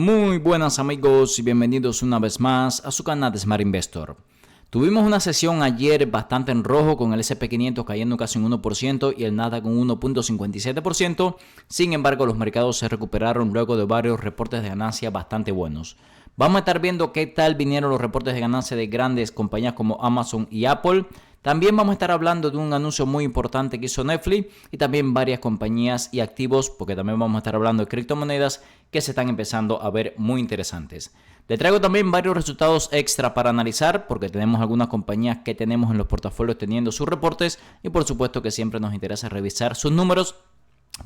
Muy buenas amigos y bienvenidos una vez más a su canal de Smart Investor. Tuvimos una sesión ayer bastante en rojo con el S&P 500 cayendo casi un 1% y el Nasdaq un 1.57%. Sin embargo, los mercados se recuperaron luego de varios reportes de ganancia bastante buenos. Vamos a estar viendo qué tal vinieron los reportes de ganancia de grandes compañías como Amazon y Apple. También vamos a estar hablando de un anuncio muy importante que hizo Netflix y también varias compañías y activos, porque también vamos a estar hablando de criptomonedas que se están empezando a ver muy interesantes. Le traigo también varios resultados extra para analizar, porque tenemos algunas compañías que tenemos en los portafolios teniendo sus reportes y por supuesto que siempre nos interesa revisar sus números,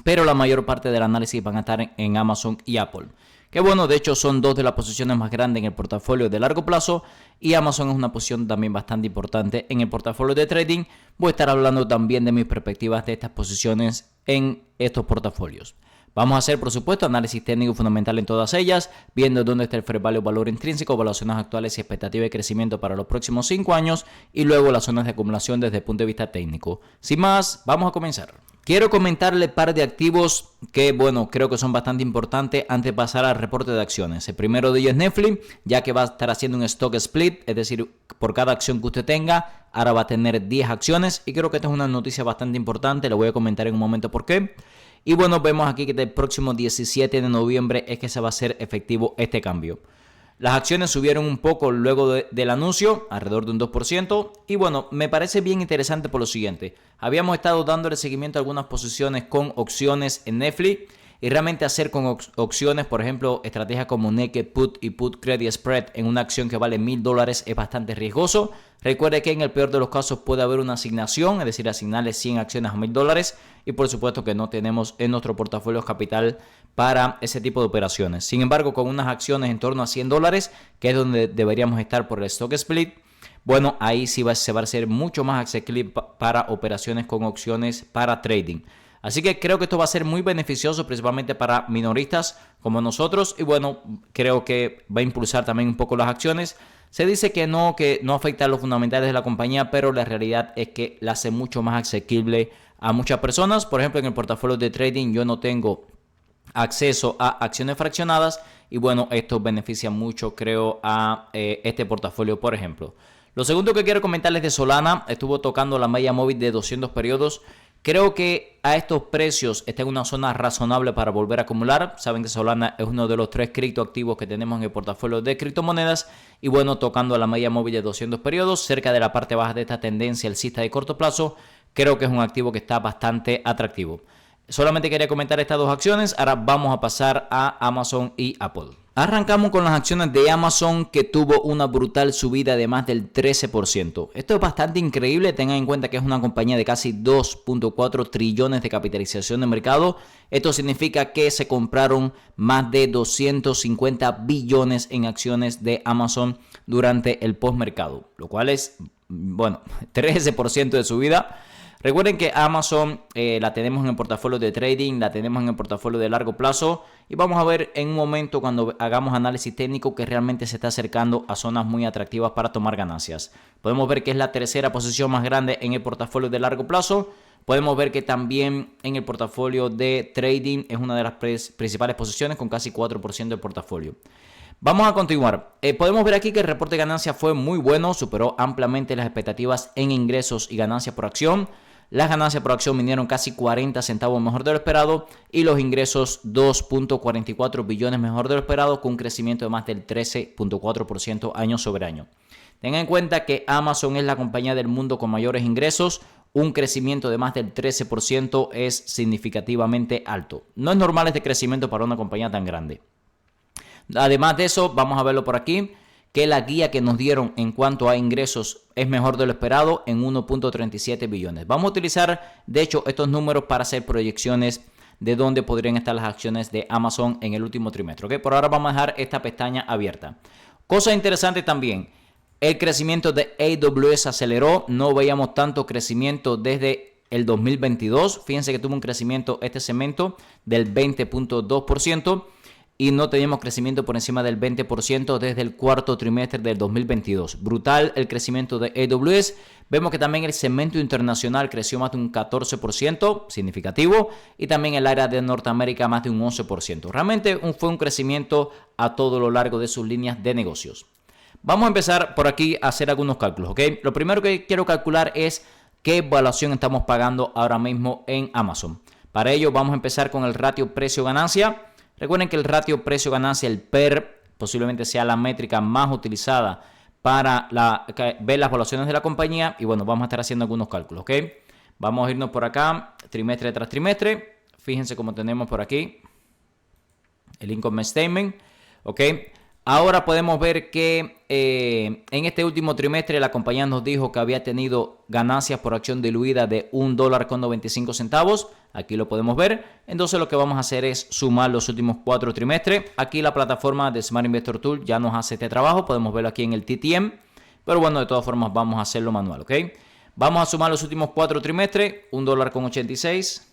pero la mayor parte del análisis van a estar en Amazon y Apple. Que bueno, de hecho son dos de las posiciones más grandes en el portafolio de largo plazo y Amazon es una posición también bastante importante en el portafolio de trading. Voy a estar hablando también de mis perspectivas de estas posiciones en estos portafolios. Vamos a hacer, por supuesto, análisis técnico fundamental en todas ellas, viendo dónde está el fair value, valor intrínseco, evaluaciones actuales y expectativa de crecimiento para los próximos 5 años y luego las zonas de acumulación desde el punto de vista técnico. Sin más, vamos a comenzar. Quiero comentarle un par de activos que, bueno, creo que son bastante importantes antes de pasar al reporte de acciones. El primero de ellos es Netflix, ya que va a estar haciendo un stock split, es decir, por cada acción que usted tenga, ahora va a tener 10 acciones y creo que esta es una noticia bastante importante, le voy a comentar en un momento por qué. Y bueno, vemos aquí que el próximo 17 de noviembre es que se va a hacer efectivo este cambio. Las acciones subieron un poco luego del anuncio, alrededor de un 2%. Y bueno, me parece bien interesante por lo siguiente. Habíamos estado dándole seguimiento a algunas posiciones con opciones en Netflix. Y realmente hacer con opciones, por ejemplo, estrategias como Naked Put y Put Credit Spread en una acción que vale $1,000 es bastante riesgoso. Recuerde que en el peor de los casos puede haber una asignación, es decir, asignarle 100 acciones a $1,000. Y por supuesto que no tenemos en nuestro portafolio capital para ese tipo de operaciones. Sin embargo, con unas acciones en torno a $100, que es donde deberíamos estar por el stock split, bueno, ahí sí se va a hacer mucho más accesible para operaciones con opciones para trading. Así que creo que esto va a ser muy beneficioso principalmente para minoristas como nosotros y bueno, creo que va a impulsar también un poco las acciones. Se dice que no afecta a los fundamentales de la compañía, pero la realidad es que la hace mucho más accesible a muchas personas. Por ejemplo, en el portafolio de trading yo no tengo acceso a acciones fraccionadas y bueno, esto beneficia mucho creo a este portafolio, por ejemplo. Lo segundo que quiero comentarles de Solana, estuvo tocando la media móvil de 200 periodos. Creo que a estos precios está en una zona razonable para volver a acumular. Saben que Solana es uno de los 3 criptoactivos que tenemos en el portafolio de criptomonedas. Y bueno, tocando la media móvil de 200 periodos, cerca de la parte baja de esta tendencia alcista de corto plazo, creo que es un activo que está bastante atractivo. Solamente quería comentar estas dos acciones. Ahora vamos a pasar a Amazon y Apple. Arrancamos con las acciones de Amazon que tuvo una brutal subida de más del 13%. Esto es bastante increíble, tengan en cuenta que es una compañía de casi 2.4 trillones de capitalización de mercado. Esto significa que se compraron más de 250 billones en acciones de Amazon durante el postmercado, lo cual es, bueno, 13% de subida. Recuerden que Amazon la tenemos en el portafolio de trading, la tenemos en el portafolio de largo plazo y vamos a ver en un momento cuando hagamos análisis técnico que realmente se está acercando a zonas muy atractivas para tomar ganancias. Podemos ver que es la tercera posición más grande en el portafolio de largo plazo. Podemos ver que también en el portafolio de trading es una de las principales posiciones con casi 4% del portafolio. Vamos a continuar. Podemos ver aquí que el reporte de ganancias fue muy bueno, superó ampliamente las expectativas en ingresos y ganancias por acción. Las ganancias por acción vinieron casi 40 centavos mejor de lo esperado y los ingresos 2.44 billones mejor de lo esperado con un crecimiento de más del 13.4% año sobre año. Tengan en cuenta que Amazon es la compañía del mundo con mayores ingresos. Un crecimiento de más del 13% es significativamente alto. No es normal este crecimiento para una compañía tan grande. Además de eso, vamos a verlo por aquí, que la guía que nos dieron en cuanto a ingresos es mejor de lo esperado en 1.37 billones. Vamos a utilizar, de hecho, estos números para hacer proyecciones de dónde podrían estar las acciones de Amazon en el último trimestre. ¿Okay? Por ahora vamos a dejar esta pestaña abierta. Cosa interesante también, el crecimiento de AWS aceleró. No veíamos tanto crecimiento desde el 2022. Fíjense que tuvo un crecimiento este segmento del 20.2%. y no teníamos crecimiento por encima del 20% desde el cuarto trimestre del 2022. Brutal el crecimiento de AWS. Vemos que también el segmento internacional creció más de un 14%, significativo, y también el área de Norteamérica más de un 11%. Realmente fue un crecimiento a todo lo largo de sus líneas de negocios. Vamos a empezar por aquí a hacer algunos cálculos, ¿ok? Lo primero que quiero calcular es qué evaluación estamos pagando ahora mismo en Amazon. Para ello vamos a empezar con el ratio precio-ganancia. Recuerden que el ratio precio-ganancia, el PER, posiblemente sea la métrica más utilizada para ver las evaluaciones de la compañía. Y bueno, vamos a estar haciendo algunos cálculos, ¿ok? Vamos a irnos por acá, trimestre tras trimestre. Fíjense cómo tenemos por aquí el income statement, ¿ok? Ahora podemos ver que en este último trimestre la compañía nos dijo que había tenido ganancias por acción diluida de $1.95. Aquí lo podemos ver. Entonces lo que vamos a hacer es sumar los últimos 4 trimestres. Aquí la plataforma de Smart Investor Tool ya nos hace este trabajo. Podemos verlo aquí en el TTM. Pero bueno, de todas formas vamos a hacerlo manual, ¿ok? Vamos a sumar los últimos 4 trimestres. $1.86.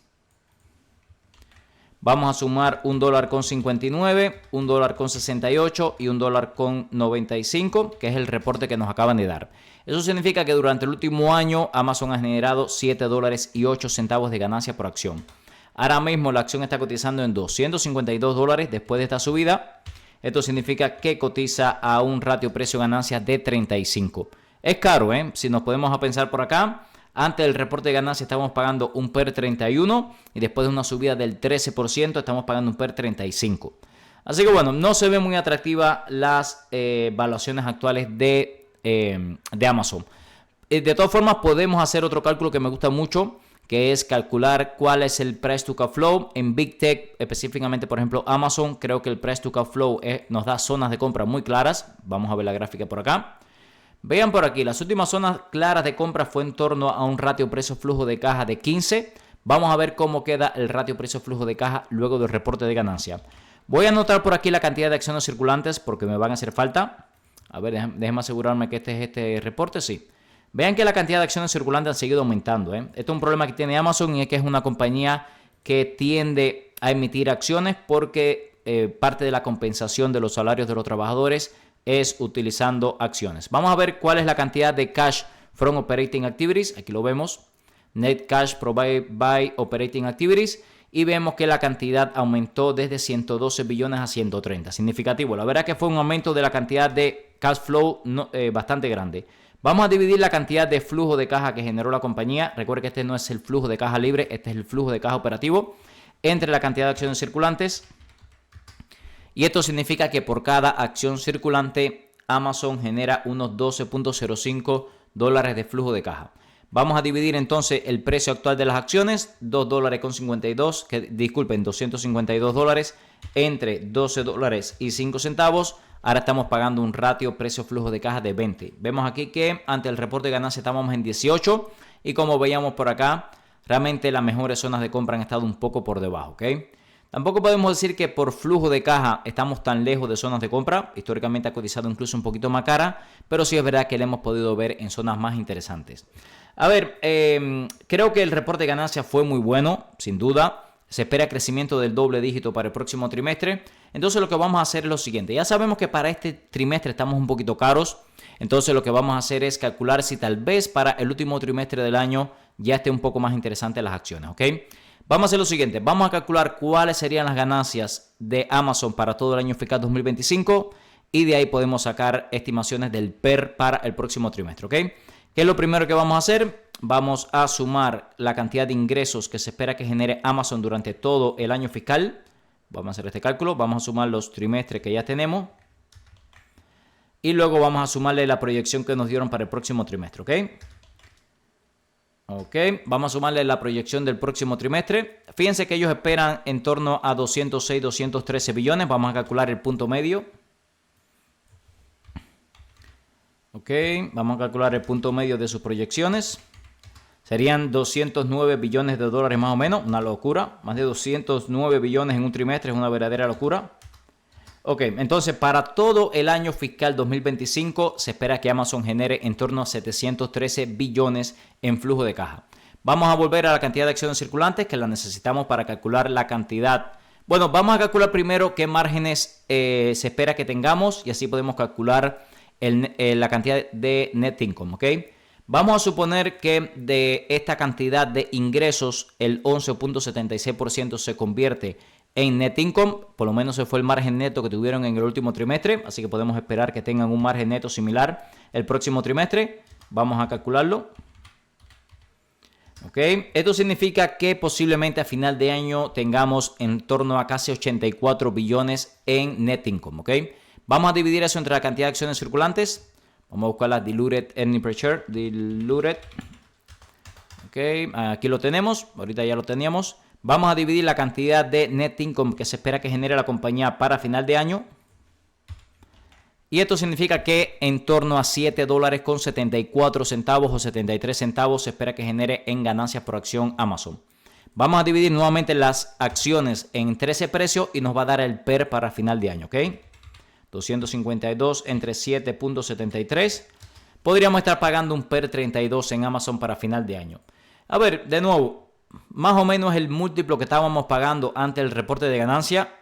Vamos a sumar $1.59, $1.68 y $1.95, que es el reporte que nos acaban de dar. Eso significa que durante el último año Amazon ha generado $7.08 de ganancia por acción. Ahora mismo la acción está cotizando en $252 después de esta subida. Esto significa que cotiza a un ratio precio-ganancia de 35. Es caro, ¿eh? Si nos podemos a pensar por acá. Antes del reporte de ganancia estábamos pagando un PER 31 y después de una subida del 13% estamos pagando un PER 35. Así que bueno, no se ve muy atractiva las valuaciones actuales de Amazon. De todas formas podemos hacer otro cálculo que me gusta mucho, que es calcular cuál es el price to cash flow. En Big Tech, específicamente por ejemplo Amazon, creo que el price to cash flow nos da zonas de compra muy claras. Vamos a ver la gráfica por acá. Vean por aquí, las últimas zonas claras de compra fue en torno a un ratio precio-flujo de caja de 15. Vamos a ver cómo queda el ratio precio-flujo de caja luego del reporte de ganancia. Voy a anotar por aquí la cantidad de acciones circulantes porque me van a hacer falta. A ver, déjenme asegurarme que este es este reporte, sí. Vean que la cantidad de acciones circulantes han seguido aumentando, ¿eh? Esto es un problema que tiene Amazon y es que es una compañía que tiende a emitir acciones porque parte de la compensación de los salarios de los trabajadores es utilizando acciones. Vamos a ver cuál es la cantidad de cash from operating activities. Aquí lo vemos. Net cash provided by operating activities. Y vemos que la cantidad aumentó desde 112 billones a 130. Significativo. La verdad que fue un aumento de la cantidad de cash flow bastante grande. Vamos a dividir la cantidad de flujo de caja que generó la compañía. Recuerde que este no es el flujo de caja libre. Este es el flujo de caja operativo. Entre la cantidad de acciones circulantes. Y esto significa que por cada acción circulante Amazon genera unos $12.05 de flujo de caja. Vamos a dividir entonces el precio actual de las acciones, $2.52 entre $12.05. Ahora estamos pagando un ratio precio-flujo de caja de 20. Vemos aquí que ante el reporte de ganancia estábamos en 18 y como veíamos por acá, realmente las mejores zonas de compra han estado un poco por debajo, ¿ok? Tampoco podemos decir que por flujo de caja estamos tan lejos de zonas de compra. Históricamente ha cotizado incluso un poquito más cara, pero sí es verdad que le hemos podido ver en zonas más interesantes. A ver, creo que el reporte de ganancias fue muy bueno, sin duda. Se espera crecimiento del doble dígito para el próximo trimestre. Entonces lo que vamos a hacer es lo siguiente. Ya sabemos que para este trimestre estamos un poquito caros. Entonces lo que vamos a hacer es calcular si tal vez para el último trimestre del año ya esté un poco más interesante las acciones, ¿ok? Vamos a hacer lo siguiente, vamos a calcular cuáles serían las ganancias de Amazon para todo el año fiscal 2025 y de ahí podemos sacar estimaciones del PER para el próximo trimestre, ¿ok? ¿Qué es lo primero que vamos a hacer? Vamos a sumar la cantidad de ingresos que se espera que genere Amazon durante todo el año fiscal. Vamos a hacer este cálculo, vamos a sumar los trimestres que ya tenemos y luego vamos a sumarle la proyección que nos dieron para el próximo trimestre, ¿ok? Ok, vamos a sumarle la proyección del próximo trimestre. Fíjense que ellos esperan en torno a 206, 213 billones. Vamos a calcular el punto medio. Ok, vamos a calcular el punto medio de sus proyecciones. Serían 209 billones de dólares más o menos. Una locura. Más de 209 billones en un trimestre es una verdadera locura. Ok, entonces para todo el año fiscal 2025 se espera que Amazon genere en torno a 713 billones en flujo de caja. Vamos a volver a la cantidad de acciones circulantes que la necesitamos para calcular la cantidad, Bueno, vamos a calcular primero qué márgenes se espera que tengamos y así podemos calcular la cantidad de net income, ¿ok? Vamos a suponer que de esta cantidad de ingresos el 11.76% se convierte en net income, por lo menos ese fue el margen neto que tuvieron en el último trimestre, así que podemos esperar que tengan un margen neto similar el próximo trimestre. Vamos a calcularlo. Okay. Esto significa que posiblemente a final de año tengamos en torno a casi 84 billones en net income. Okay. Vamos a dividir eso entre la cantidad de acciones circulantes. Vamos a buscar la diluted earning per share. Diluted. Okay. Aquí lo tenemos. Ahorita ya lo teníamos. Vamos a dividir la cantidad de net income que se espera que genere la compañía para final de año. Y esto significa que en torno a $7.74 o 73 centavos se espera que genere en ganancias por acción Amazon. Vamos a dividir nuevamente las acciones en 13 precios y nos va a dar el PER para final de año, ¿ok? 252 entre 7.73. Podríamos estar pagando un PER 32 en Amazon para final de año. A ver, de nuevo, más o menos el múltiplo que estábamos pagando ante el reporte de ganancia.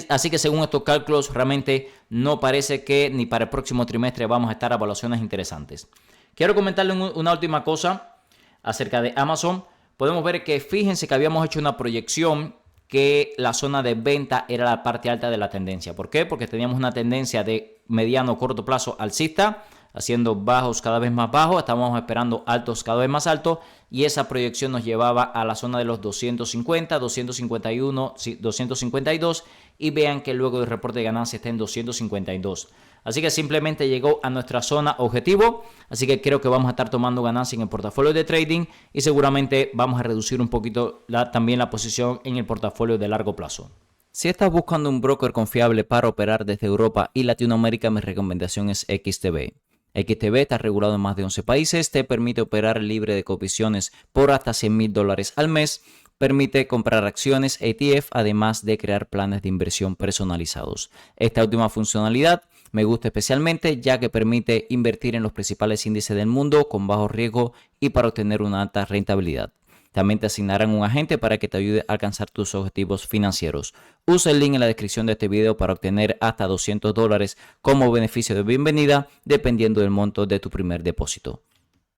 Así que según estos cálculos realmente no parece que ni para el próximo trimestre vamos a estar a evaluaciones interesantes. Quiero comentarle una última cosa acerca de Amazon. Podemos ver que fíjense que habíamos hecho una proyección que la zona de venta era la parte alta de la tendencia. ¿Por qué? Porque teníamos una tendencia de mediano o corto plazo alcista, haciendo bajos cada vez más bajos, estábamos esperando altos cada vez más altos y esa proyección nos llevaba a la zona de los 250, 251, 252 y vean que luego del reporte de ganancia está en 252. Así que simplemente llegó a nuestra zona objetivo, así que creo que vamos a estar tomando ganancia en el portafolio de trading y seguramente vamos a reducir un poquito también la posición en el portafolio de largo plazo. Si estás buscando un broker confiable para operar desde Europa y Latinoamérica, mi recomendación es XTB. XTB está regulado en más de 11 países, te permite operar libre de comisiones por hasta $100,000 al mes, permite comprar acciones ETF, además de crear planes de inversión personalizados. Esta última funcionalidad me gusta especialmente ya que permite invertir en los principales índices del mundo con bajo riesgo y para obtener una alta rentabilidad. También te asignarán un agente para que te ayude a alcanzar tus objetivos financieros. Usa el link en la descripción de este video para obtener hasta $200 como beneficio de bienvenida, dependiendo del monto de tu primer depósito.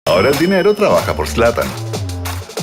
Ahora el dinero trabaja por Zlatan.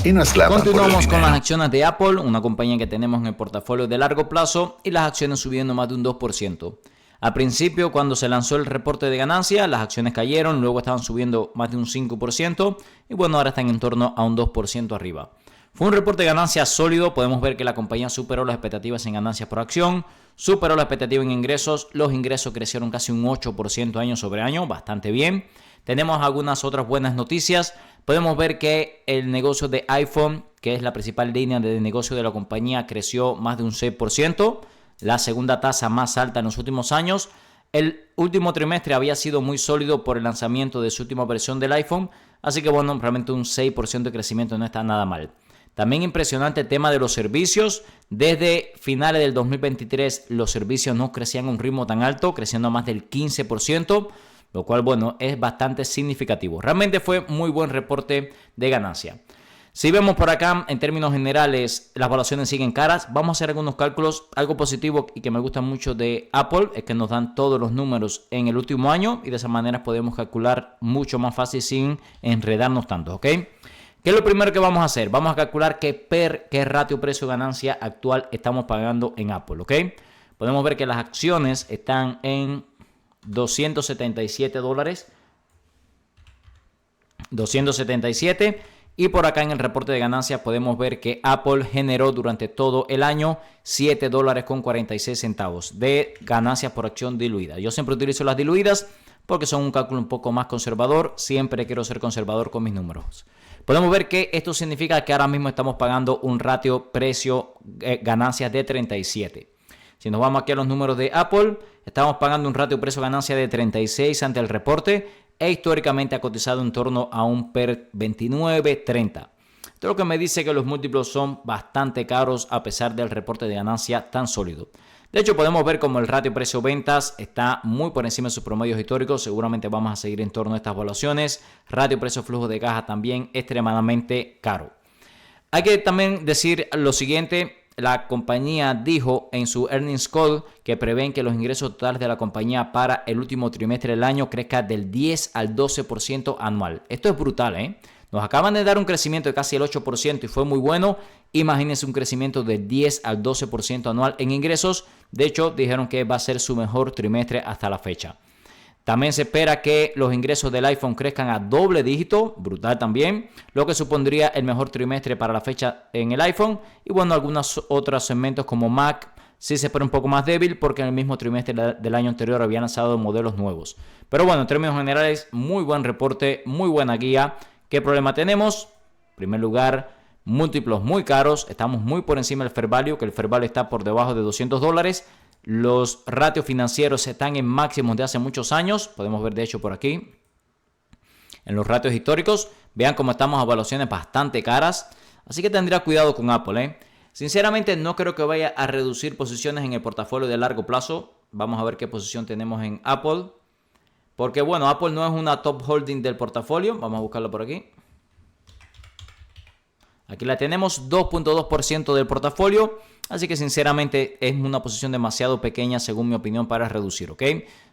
Y no es Zlatan. Continuamos con las acciones de Apple, una compañía que tenemos en el portafolio de largo plazo y las acciones subiendo más de un 2%. Al principio, cuando se lanzó el reporte de ganancia, las acciones cayeron, luego estaban subiendo más de un 5% y bueno, ahora están en torno a un 2% arriba. Fue un reporte de ganancias sólido, podemos ver que la compañía superó las expectativas en ganancias por acción, superó la expectativa en ingresos, los ingresos crecieron casi un 8% año sobre año, bastante bien. Tenemos algunas otras buenas noticias, podemos ver que el negocio de iPhone, que es la principal línea de negocio de la compañía, creció más de un 6%. La segunda tasa más alta en los últimos años. El último trimestre había sido muy sólido por el lanzamiento de su última versión del iPhone, así que bueno, realmente un 6% de crecimiento no está nada mal. También impresionante el tema de los servicios. Desde finales del 2023 los servicios no crecían a un ritmo tan alto, creciendo a más del 15%, lo cual bueno, es bastante significativo. Realmente fue muy buen reporte de ganancia. Si vemos por acá, en términos generales, las valuaciones siguen caras. Vamos a hacer algunos cálculos. Algo positivo y que me gusta mucho de Apple es que nos dan todos los números en el último año y de esa manera podemos calcular mucho más fácil sin enredarnos tanto, ¿ok? ¿Qué es lo primero que vamos a hacer? Vamos a calcular qué ratio precio-ganancia actual estamos pagando en Apple, ¿ok? Podemos ver que las acciones están en $277. 277. Y por acá en el reporte de ganancias podemos ver que Apple generó durante todo el año $7.46 de ganancias por acción diluida. Yo siempre utilizo las diluidas porque son un cálculo un poco más conservador. Siempre quiero ser conservador con mis números. Podemos ver que esto significa que ahora mismo estamos pagando un ratio precio-ganancias de 37. Si nos vamos aquí a los números de Apple, estamos pagando un ratio precio-ganancia de 36 ante el reporte. E históricamente ha cotizado en torno a un PER 29.30. Esto lo que me dice que los múltiplos son bastante caros a pesar del reporte de ganancia tan sólido. De hecho, podemos ver como el ratio precio-ventas está muy por encima de sus promedios históricos. Seguramente vamos a seguir en torno a estas evaluaciones. Ratio precio-flujo de caja también extremadamente caro. Hay que también decir lo siguiente. la compañía dijo en su earnings call que prevén que los ingresos totales de la compañía para el último trimestre del año crezcan del 10 al 12% anual. Esto es brutal, ¿eh? Nos acaban de dar un crecimiento de casi el 8% y fue muy bueno. Imagínense un crecimiento del 10 al 12% anual en ingresos. De hecho, dijeron que va a ser su mejor trimestre hasta la fecha. También se espera que los ingresos del iPhone crezcan a doble dígito, brutal también, lo que supondría el mejor trimestre para la fecha en el iPhone. Y bueno, algunos otros segmentos como Mac sí se espera un poco más débil porque en el mismo trimestre del año anterior habían lanzado modelos nuevos. Pero bueno, en términos generales, muy buen reporte, muy buena guía. ¿Qué problema tenemos? En primer lugar, múltiplos muy caros. Estamos muy por encima del fair value, que el fair value está por debajo de $200. Los ratios financieros están en máximos de hace muchos años. Podemos ver de hecho por aquí. En los ratios históricos. Vean cómo estamos a evaluaciones bastante caras. Así que tendría cuidado con Apple, ¿eh? Sinceramente no creo que vaya a reducir posiciones en el portafolio de largo plazo. Vamos a ver qué posición tenemos en Apple. Porque bueno, Apple no es una top holding del portafolio. Vamos a buscarlo por aquí. Aquí la tenemos, 2.2% del portafolio. Así que sinceramente es una posición demasiado pequeña según mi opinión para reducir, ¿ok?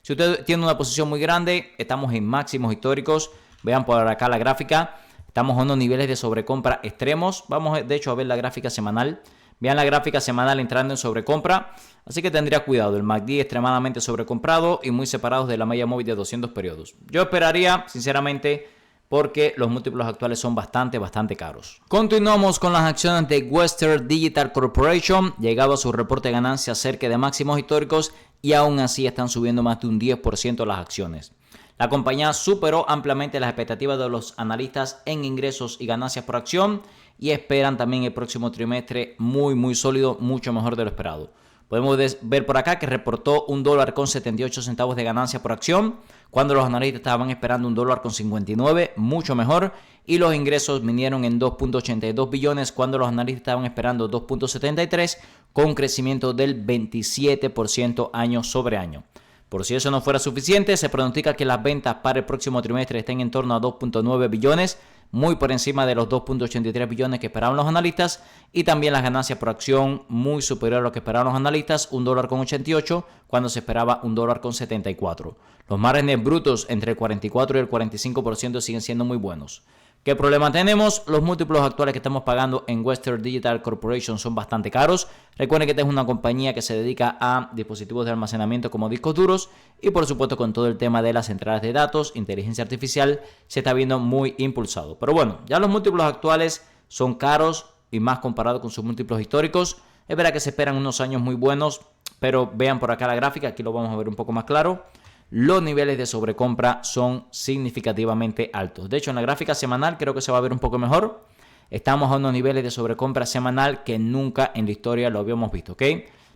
Si usted tiene una posición muy grande, estamos en máximos históricos. Vean por acá la gráfica. Estamos a unos niveles de sobrecompra extremos. Vamos de hecho a ver la gráfica semanal. Vean la gráfica semanal entrando en sobrecompra. Así que tendría cuidado. El MACD extremadamente sobrecomprado y muy separados de la media móvil de 200 periodos. Yo esperaría, sinceramente, porque los múltiplos actuales son bastante caros. Continuamos con las acciones de Western Digital Corporation. Llegaba a su reporte de ganancias cerca de máximos históricos y aún así están subiendo más de un 10% las acciones. La compañía superó ampliamente las expectativas de los analistas en ingresos y ganancias por acción y esperan también el próximo trimestre muy sólido, mucho mejor de lo esperado. Podemos ver por acá que reportó $1.78 de ganancia por acción, cuando los analistas estaban esperando $1.59, mucho mejor. Y los ingresos vinieron en 2.82 billones, cuando los analistas estaban esperando 2.73, con un crecimiento del 27% año sobre año. Por si eso no fuera suficiente, se pronostica que las ventas para el próximo trimestre estén en torno a 2.9 billones, muy por encima de los 2.83 billones que esperaban los analistas, y también las ganancias por acción muy superior a lo que esperaban los analistas, $1.88 cuando se esperaba $1.74. Los márgenes brutos entre el 44 y el 45% siguen siendo muy buenos. ¿Qué problema tenemos? Los múltiplos actuales que estamos pagando en Western Digital Corporation son bastante caros. Recuerden que esta es una compañía que se dedica a dispositivos de almacenamiento como discos duros y por supuesto con todo el tema de las centrales de datos, inteligencia artificial, se está viendo muy impulsado. Pero bueno, ya los múltiplos actuales son caros y más comparado con sus múltiplos históricos. Es verdad que se esperan unos años muy buenos, pero vean por acá la gráfica, aquí lo vamos a ver un poco más claro. Los niveles de sobrecompra son significativamente altos. De hecho, en la gráfica semanal creo que se va a ver un poco mejor. Estamos a unos niveles de sobrecompra semanal que nunca en la historia lo habíamos visto, ¿ok?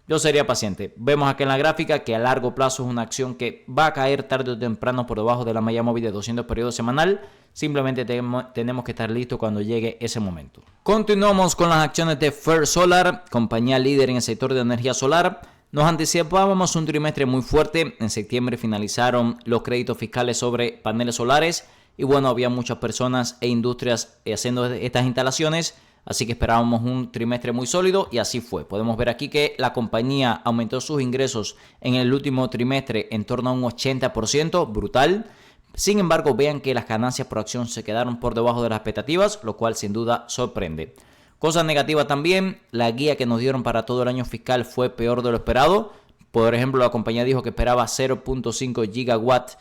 Yo sería paciente. Vemos aquí en la gráfica que a largo plazo es una acción que va a caer tarde o temprano por debajo de la media móvil de 200 periodos semanal. Simplemente tenemos que estar listos cuando llegue ese momento. Continuamos con las acciones de First Solar, compañía líder en el sector de energía solar. Nos anticipábamos un trimestre muy fuerte. En septiembre finalizaron los créditos fiscales sobre paneles solares y bueno, había muchas personas e industrias haciendo estas instalaciones, así que esperábamos un trimestre muy sólido y así fue. Podemos ver aquí que la compañía aumentó sus ingresos en el último trimestre en torno a un 80%, brutal. Sin embargo, vean que las ganancias por acción se quedaron por debajo de las expectativas, lo cual sin duda sorprende. Cosas negativas también, la guía que nos dieron para todo el año fiscal fue peor de lo esperado. Por ejemplo, la compañía dijo que esperaba 0.5 gigawatts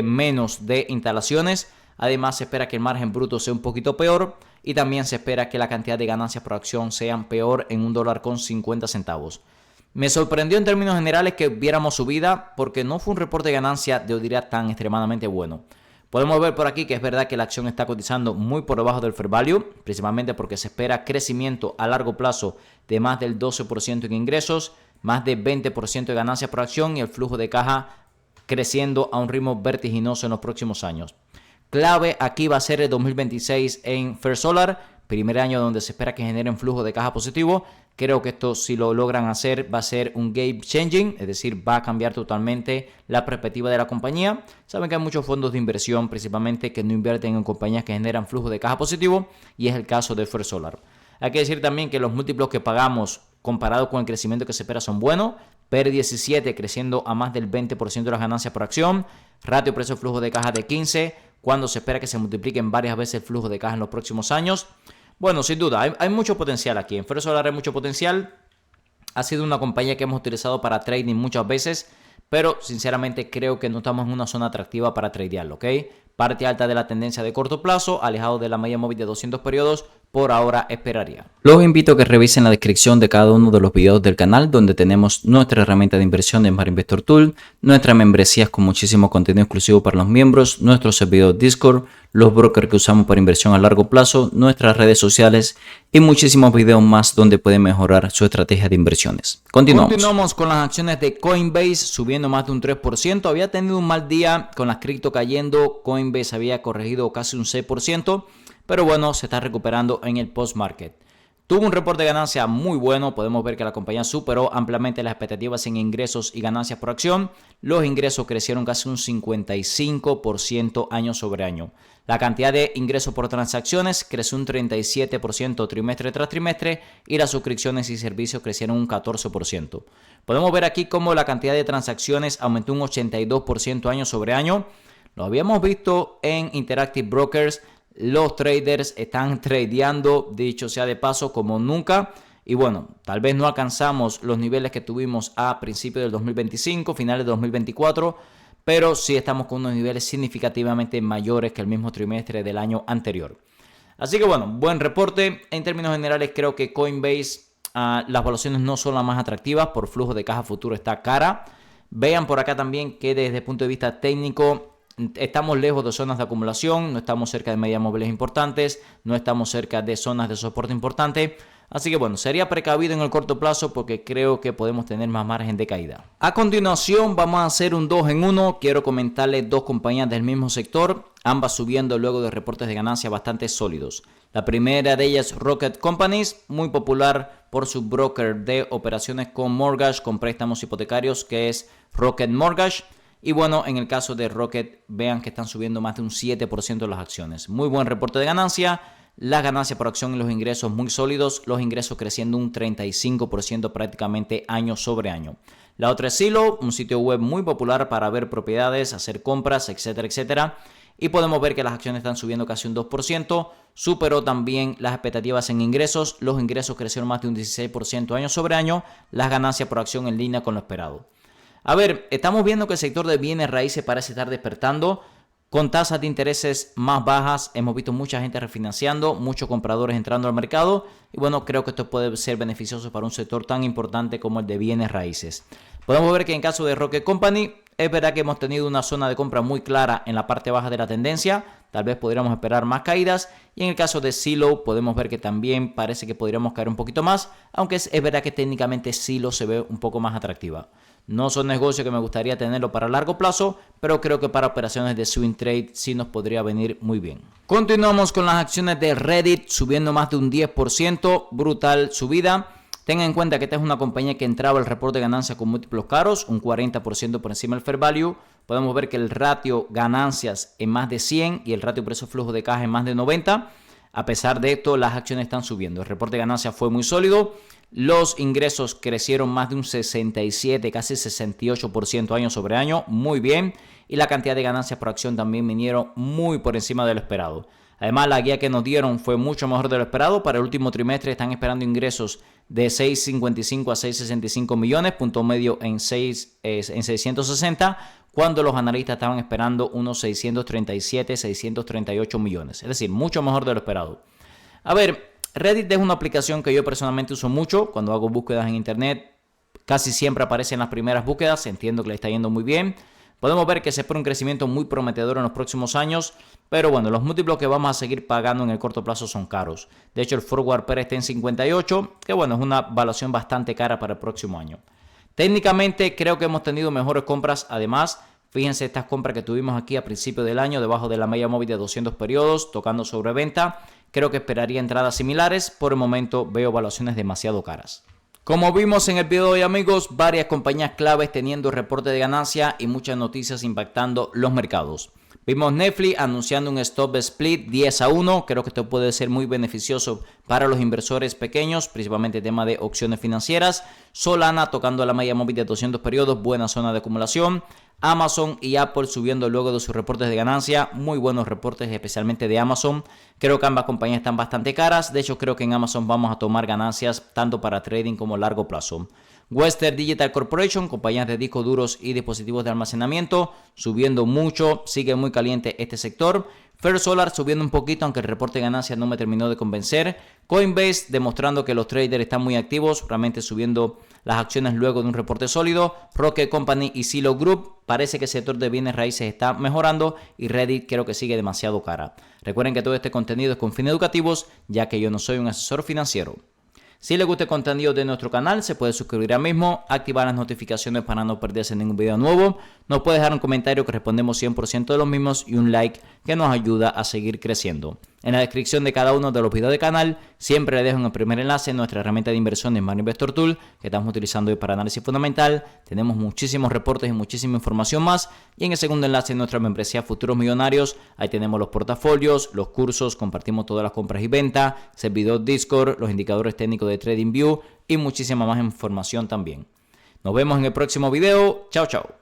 menos de instalaciones. Además, se espera que el margen bruto sea un poquito peor y también se espera que la cantidad de ganancias por acción sean peor en $1.50. Me sorprendió en términos generales que viéramos subida porque no fue un reporte de ganancia, yo diría, tan extremadamente bueno. Podemos ver por aquí que es verdad que la acción está cotizando muy por debajo del fair value, principalmente porque se espera crecimiento a largo plazo de más del 12% en ingresos, más de 20% de ganancias por acción y el flujo de caja creciendo a un ritmo vertiginoso en los próximos años. Clave aquí va a ser el 2026 en First Solar, primer año donde se espera que generen flujo de caja positivo. Creo que esto, si lo logran hacer, va a ser un game changing, es decir, va a cambiar totalmente la perspectiva de la compañía. Saben que hay muchos fondos de inversión, principalmente, que no invierten en compañías que generan flujo de caja positivo, y es el caso de First Solar. Hay que decir también que los múltiplos que pagamos comparado con el crecimiento que se espera son buenos. PER 17 creciendo a más del 20% de las ganancias por acción. Ratio precio-flujo de caja de 15, cuando se espera que se multipliquen varias veces el flujo de caja en los próximos años. Bueno, sin duda, hay mucho potencial aquí. En First Solar hay mucho potencial. Ha sido una compañía que hemos utilizado para trading muchas veces, pero sinceramente creo que no estamos en una zona atractiva para tradearlo, ¿ok? Parte alta de la tendencia de corto plazo, alejado de la media móvil de 200 periodos, por ahora esperaría. Los invito a que revisen la descripción de cada uno de los videos del canal, donde tenemos nuestra herramienta de inversión de Smart Investor Tool, nuestras membresías con muchísimo contenido exclusivo para los miembros, nuestro servidor Discord, los brokers que usamos para inversión a largo plazo, nuestras redes sociales y muchísimos videos más donde pueden mejorar su estrategia de inversiones. Continuamos con las acciones de Coinbase subiendo más de un 3%. Había tenido un mal día con las cripto cayendo. Coinbase había corregido casi un 6%. Pero bueno, se está recuperando en el post-market. Tuvo un reporte de ganancia muy bueno. Podemos ver que la compañía superó ampliamente las expectativas en ingresos y ganancias por acción. Los ingresos crecieron casi un 55% año sobre año. La cantidad de ingresos por transacciones creció un 37% trimestre tras trimestre y las suscripciones y servicios crecieron un 14%. Podemos ver aquí cómo la cantidad de transacciones aumentó un 82% año sobre año. Lo habíamos visto en Interactive Brokers. Los traders están tradeando, dicho sea de paso, como nunca. Y bueno, tal vez no alcanzamos los niveles que tuvimos a principios del 2025, finales de 2024, pero sí estamos con unos niveles significativamente mayores que el mismo trimestre del año anterior. Así que bueno, buen reporte. En términos generales, creo que Coinbase, las valuaciones no son las más atractivas. Por flujo de caja futuro está cara. Vean por acá también que desde el punto de vista técnico, estamos lejos de zonas de acumulación, no estamos cerca de medias móviles importantes, no estamos cerca de zonas de soporte importante. Así que bueno, sería precavido en el corto plazo porque creo que podemos tener más margen de caída. A continuación vamos a hacer un 2 en 1. Quiero comentarles dos compañías del mismo sector, ambas subiendo luego de reportes de ganancia bastante sólidos. La primera de ellas, Rocket Companies, muy popular por su broker de operaciones con mortgage, con préstamos hipotecarios, que es Rocket Mortgage. Y bueno, en el caso de Rocket, vean que están subiendo más de un 7% las acciones. Muy buen reporte de ganancia. Las ganancias por acción y los ingresos muy sólidos. Los ingresos creciendo un 35% prácticamente año sobre año. La otra es Zillow, un sitio web muy popular para ver propiedades, hacer compras, etcétera, etcétera. Y podemos ver que las acciones están subiendo casi un 2%. Superó también las expectativas en ingresos. Los ingresos crecieron más de un 16% año sobre año. Las ganancias por acción en línea con lo esperado. A ver, estamos viendo que el sector de bienes raíces parece estar despertando. Con tasas de intereses más bajas, hemos visto mucha gente refinanciando, muchos compradores entrando al mercado. Y bueno, creo que esto puede ser beneficioso para un sector tan importante como el de bienes raíces. Podemos ver que en caso de Rocket Company, es verdad que hemos tenido una zona de compra muy clara en la parte baja de la tendencia. Tal vez podríamos esperar más caídas. Y en el caso de Zillow, podemos ver que también parece que podríamos caer un poquito más. Aunque es verdad que técnicamente Zillow se ve un poco más atractiva. No son negocios que me gustaría tenerlo para largo plazo, pero creo que para operaciones de swing trade sí nos podría venir muy bien. Continuamos con las acciones de Reddit, subiendo más de un 10%, brutal subida. Tengan en cuenta que esta es una compañía que entraba el reporte de ganancias con múltiplos caros, un 40% por encima del fair value. Podemos ver que el ratio ganancias en más de 100 y el ratio precio-flujo de caja en más de 90. A pesar de esto, las acciones están subiendo. El reporte de ganancias fue muy sólido. Los ingresos crecieron más de un 67, casi 68% año sobre año. Muy bien. Y la cantidad de ganancias por acción también vinieron muy por encima de lo esperado. Además, la guía que nos dieron fue mucho mejor de lo esperado. Para el último trimestre están esperando ingresos de 6.55 a 6.65 millones, punto medio en 660, cuando los analistas estaban esperando unos 637, 638 millones. Es decir, mucho mejor de lo esperado. A ver, Reddit es una aplicación que yo personalmente uso mucho cuando hago búsquedas en internet. Casi siempre aparece en las primeras búsquedas. Entiendo que le está yendo muy bien. Podemos ver que se espera un crecimiento muy prometedor en los próximos años. Pero bueno, los múltiplos que vamos a seguir pagando en el corto plazo son caros. De hecho, el forward PER está en 58, que bueno, es una valuación bastante cara para el próximo año. Técnicamente creo que hemos tenido mejores compras. Además, fíjense estas compras que tuvimos aquí a principio del año, debajo de la media móvil de 200 periodos, tocando sobreventa. Creo que esperaría entradas similares. Por el momento veo valuaciones demasiado caras. Como vimos en el video de hoy, amigos, varias compañías claves teniendo reporte de ganancia y muchas noticias impactando los mercados. Vimos Netflix anunciando un stop split 10-1. Creo que esto puede ser muy beneficioso para los inversores pequeños, principalmente el tema de opciones financieras. Solana tocando la media móvil de 200 periodos, buena zona de acumulación. Amazon y Apple subiendo luego de sus reportes de ganancia, muy buenos reportes, especialmente de Amazon. Creo que ambas compañías están bastante caras. De hecho, creo que en Amazon vamos a tomar ganancias tanto para trading como largo plazo. Western Digital Corporation, compañías de discos duros y dispositivos de almacenamiento, subiendo mucho, sigue muy caliente este sector. First Solar subiendo un poquito, aunque el reporte de ganancias no me terminó de convencer. Coinbase demostrando que los traders están muy activos, realmente subiendo las acciones luego de un reporte sólido. Rocket Company y Zillow Group, parece que el sector de bienes raíces está mejorando y Reddit creo que sigue demasiado cara. Recuerden que todo este contenido es con fines educativos, ya que yo no soy un asesor financiero. Si les gusta el contenido de nuestro canal, se puede suscribir ahora mismo, activar las notificaciones para no perderse ningún video nuevo. Nos puede dejar un comentario que respondemos 100% de los mismos y un like que nos ayuda a seguir creciendo. En la descripción de cada uno de los videos del canal siempre les dejo en el primer enlace nuestra herramienta de inversión de Smart Investor Tool que estamos utilizando hoy para análisis fundamental. Tenemos muchísimos reportes y muchísima información más. Y en el segundo enlace nuestra membresía Futuros Millonarios. Ahí tenemos los portafolios, los cursos, compartimos todas las compras y ventas, servidor Discord, los indicadores técnicos de TradingView y muchísima más información también. Nos vemos en el próximo video. Chao, chao.